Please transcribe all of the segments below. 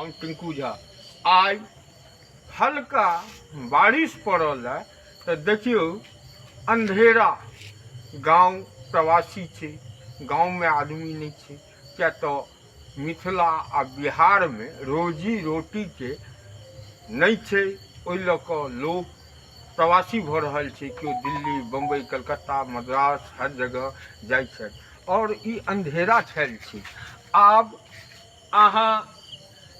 हम टिंकू झा। आज हल्का बारिश पड़ल है तो देखियो अंधेरा गांव प्रवासी छे, गांव में आदमी नहीं छे। क्या तो मिथिला आ बिहार में रोजी रोटी के नहीं छे, ओहि लऽ कऽ लोग प्रवासी भऽ रहल छै। केओ दिल्ली, बम्बई, कलकत्ता, मद्रास हर जगह जाइ छथि और ई अंधेरा छल छै। आब अहाँ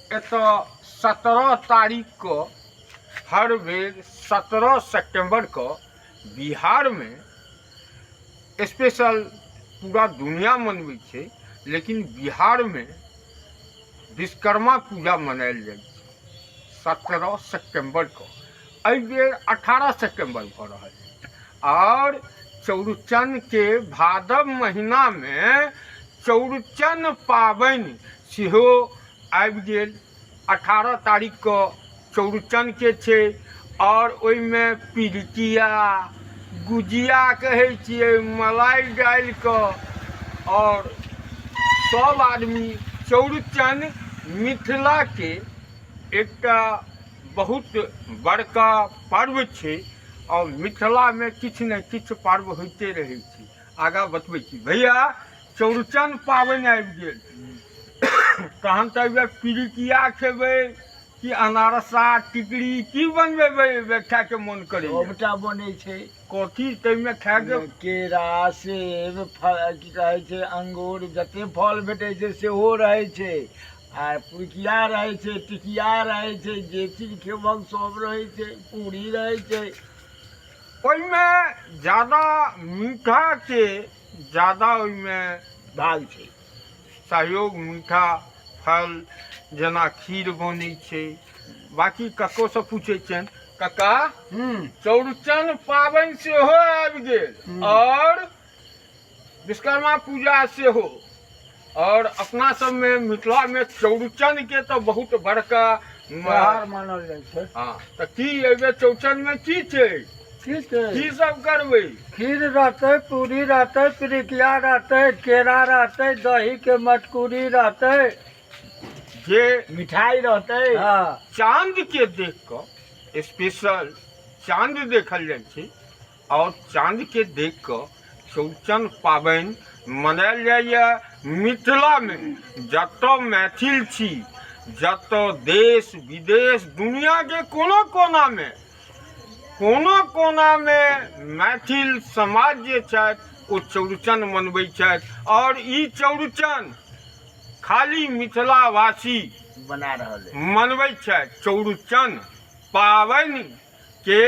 एतऽ 17 तारीख को हर बेर 17 सितंबर को बिहार में स्पेशल पूरा दुनिया मनबै छै, लेकिन बिहार में विश्वकर्मा पूजा मनायल जाइ छै 17 सितंबर को। एहि बेर 18 सितंबर भऽ रहल है और चौड़चन के भादव महीना में चौड़चन पाबनि सेहो आबि गेल। 18 तारीख को चौड़चन के छे और ओहिमे पिरिकिया गुजिया कहै छियै, मलाई डालि कऽ और सब आदमी चौड़चन मिथिला के एकटा बहुत बड़का पर्व छे और मिथिला में किछु ने किछु पर्व होते रहे छै। आगा बतबै छी भैया, चौड़चन पाबनि आबि गेल तहन तऽ एहिबेर पिरिकिया खेबै कि अनारसा टिकड़ी की बनबेबै खाय के मन करे? सबटा बनै छै। कथी ताहिमे खाय के? केरा, सेब, की कहै छै, अंगूर, जते फल भेटै छै सेहो रहै छै। आ पुरुकिया रहै छै, टिकिया रहै छै, जे चीज खेबक सब रहै छै, पूरी रहै छै। ओहिमे ज्यादा मीठा के ज्यादा ओहिमे भाग छै। सहयोग मीठा फल जेना खीर बनै छै। बाकी ककरो से पूछे छन, कका चौड़चन पाबनि सेहो आबि गेल और विश्वकर्मा पूजा सेहो, और अपना सब में मिथिला में चौड़चन के तो बहुत बड़का त्योहार मानल जाइ छै। हाँ, तो की एबे चौड़चन में की छै? की सब करबै? खीर रहते, पूरी रहते, पिरिकिया रहते, केरा रहते, दही के मटकूरी रहते, जे मिठाई रहते। हाँ। चांद के देख कर स्पेशल चांद देखल जाइ छै और चांद के देख कर चौड़चन पाबनि मनायल जाइए मिथिला में। जतऽ मैथिल छी, जतऽ देश विदेश दुनिया के कोनो कोना में मैथिल समाज जे छथि ओ चौड़चन मनबै छथि। और ई चौड़चन खाली मिथिलावासी बना रहल है मनबै छथि। चौड़चन पाबनि के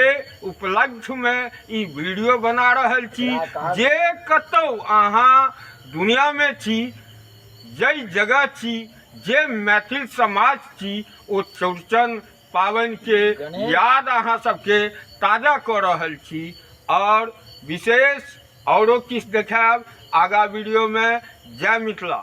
उपलक्ष्य में ई वीडियो बना रहल छी। जे कतौ अहाँ दुनिया में छी, जई जगह छी, जे मैथिल समाज छी, ओ चौड़चन पाबनि के याद अहाँ सबके ताजा कऽ रहल छी। और विशेष औरो किछु देखायब आगा वीडियो में। जय मिथिला।